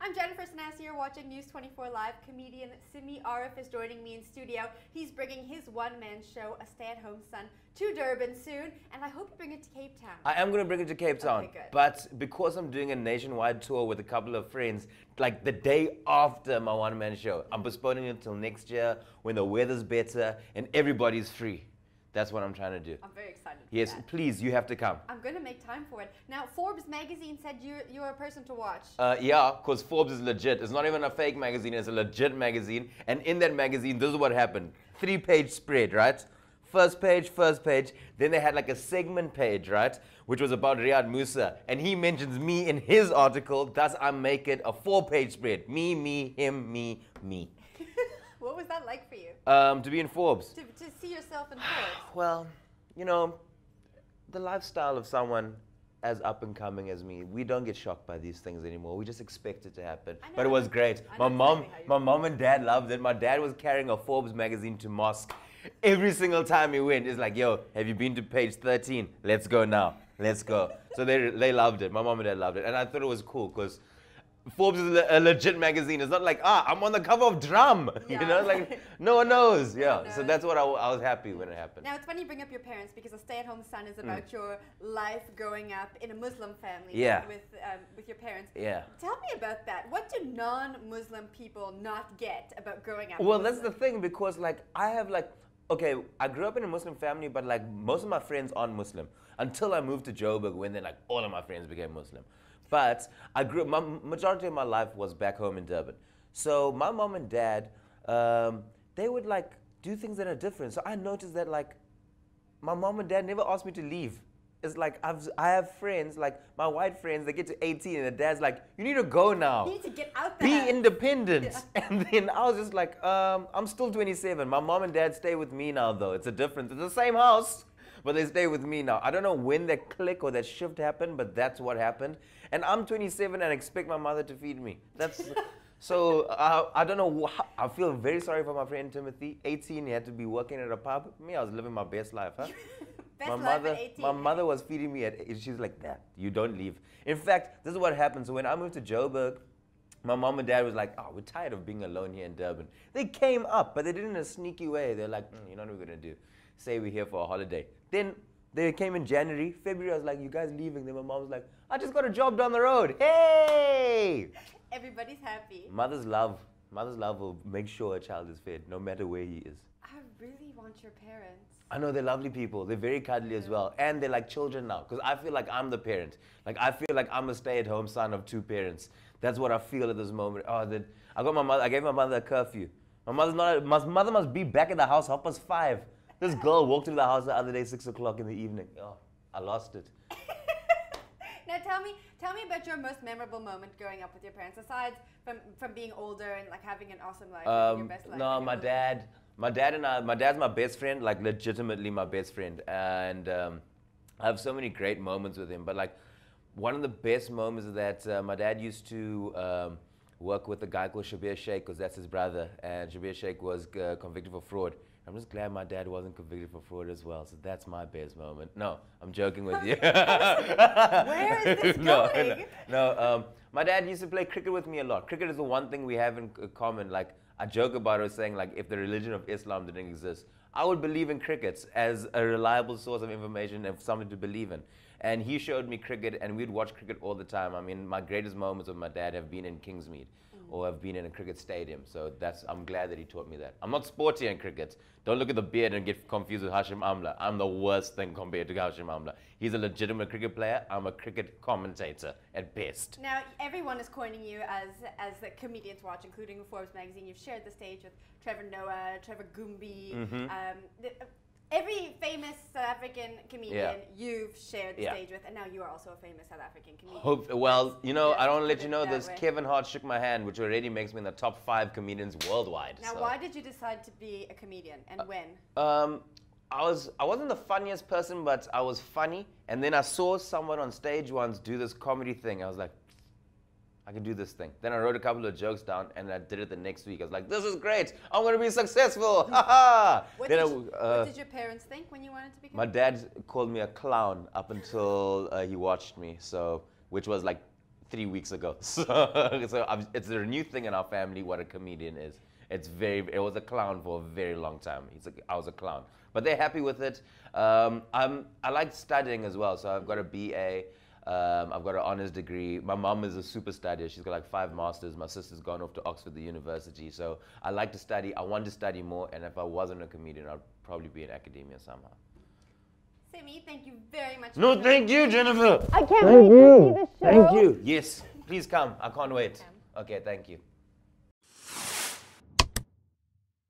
I'm Jennifer Sanasi. You're watching News 24 Live. Comedian Simi Arif is joining me in studio. He's bringing his one-man show, A Stay-at-Home Son, to Durban soon, and I hope you bring it to Cape Town. I am going to bring it to Cape Town, Okay, good. but because I'm doing a nationwide tour with a couple of friends, like the day after my one-man show, I'm postponing it until next year when the weather's better and everybody's free. That's what I'm trying to do. I'm very excited for Yes, that. please, you have to come. I'm going to make time for it. Now, Forbes magazine said you're a person to watch. Yeah, because Forbes is legit. It's not even a fake magazine, it's a legit magazine. And in that magazine, this is what happened. 3-page spread, right? First page. Then they had like a segment page, right? Which was about Riyad Musa. And he mentions me in his article, thus I make it a 4-page spread. Me, him, me. What was that like for you? To be in Forbes. To see yourself in Forbes? Well, you know, the lifestyle of someone as up and coming as me, we don't get shocked by these things anymore. We just expect it to happen. But it was great. My mom and dad loved it. My dad was carrying a Forbes magazine to mosque. Every single time he went, it's like, yo, have you been to page 13? Let's go now. Let's go. So they loved it. My mom and dad loved it. And I thought it was cool because Forbes is a legit magazine. It's not like, I'm on the cover of Drum. Yeah. You know, like, no one knows. Yeah. No. So that's what I was happy when it happened. Now, it's funny you bring up your parents because A Stay-at-Home Son is about your life growing up in a Muslim family with your parents. Yeah. Tell me about that. What do non-Muslim people not get about growing up? Well, that's the thing because, like, I have, like, okay, I grew up in a Muslim family, but, like, most of my friends aren't Muslim until I moved to Joburg when then, like, all of my friends became Muslim. But I grew up, my majority of my life was back home in Durban. So my mom and dad, they would like do things that are different. So I noticed that like my mom and dad never asked me to leave. It's like I have friends, like my white friends, they get to 18 and the dad's like, you need to go now. You need to get out there. Be independent. Yeah. And then I was just like, I'm still 27. My mom and dad stay with me now though. It's a difference. It's the same house, but they stay with me now. I don't know when that click or that shift happened, but that's what happened. And I'm 27 and expect my mother to feed me. That's so I don't know. I feel very sorry for my friend Timothy. 18, he had to be working at a pub. Me, I was living my best life, huh? My mother was feeding me at. She's like, "That you don't leave." In fact, this is what happened. So when I moved to Joburg, my mom and dad was like, "Oh, we're tired of being alone here in Durban." They came up, but they did it in a sneaky way. They're like, "You know what we're gonna do? Say we're here for a holiday." Then they came in January. February, I was like, "You guys leaving?" Then my mom was like, "I just got a job down the road." Hey! Everybody's happy. Mother's love will make sure a child is fed, no matter where he is. I really want your parents. I know they're lovely people. They're very cuddly as well. And they're like children now. Because I feel like I'm the parent. Like I feel like I'm a stay-at-home son of 2 parents. That's what I feel at this moment. Oh, I gave my mother a curfew. My mother must be back in the house 5:30. This girl walked through the house the other day 6 o'clock in the evening. Oh, I lost it. Now tell me about your most memorable moment growing up with your parents, aside from being older and like having an awesome life, your best life. No, my dad's my best friend, like legitimately my best friend, and I have so many great moments with him. But like one of the best moments is that my dad used to work with a guy called Shabir Sheikh, because that's his brother, and Shabir Sheikh was convicted for fraud. I'm just glad my dad wasn't convicted for fraud as well, so that's my best moment. No, I'm joking with you. Where is this going? No, my dad used to play cricket with me a lot. Cricket is the one thing we have in common. Like, I joke about it saying, like, if the religion of Islam didn't exist, I would believe in cricket as a reliable source of information and something to believe in. And he showed me cricket, and we'd watch cricket all the time. I mean, my greatest moments with my dad have been in Kingsmead, or have been in a cricket stadium. So I'm glad that he taught me that. I'm not sporty in cricket. Don't look at the beard and get confused with Hashim Amla. I'm the worst thing compared to Hashim Amla. He's a legitimate cricket player. I'm a cricket commentator at best. Now, everyone is coining you as the comedians watch, including Forbes magazine. You've shared the stage with Trevor Noah, Trevor Goombi, every famous South African comedian you've shared the stage with, and now you are also a famous South African comedian. Well, you know, I don't want to let you know this. Kevin Hart shook my hand, which already makes me in the top 5 comedians worldwide. Now, why did you decide to be a comedian, and when? I wasn't the funniest person, but I was funny. And then I saw someone on stage once do this comedy thing. I was like, I can do this thing. Then I wrote a couple of jokes down, and I did it the next week. I was like, this is great. I'm going to be successful. Ha ha. What did your parents think when you wanted to become? My dad called me a clown up until he watched me, so which was like 3 weeks ago. So, it's a new thing in our family what a comedian is. It was a clown for a very long time. I was a clown. But they're happy with it. I like studying as well. So I've got a BA. I've got an honors degree. My mom is a super studier. She's got like 5 masters. My sister's gone off to Oxford, the university. So I like to study. I want to study more. And if I wasn't a comedian, I'd probably be in academia somehow. Simi, thank you very much. No, thank you, Jennifer. I can't wait to see the show. Thank you. Yes, please come. I can't wait. Okay, thank you.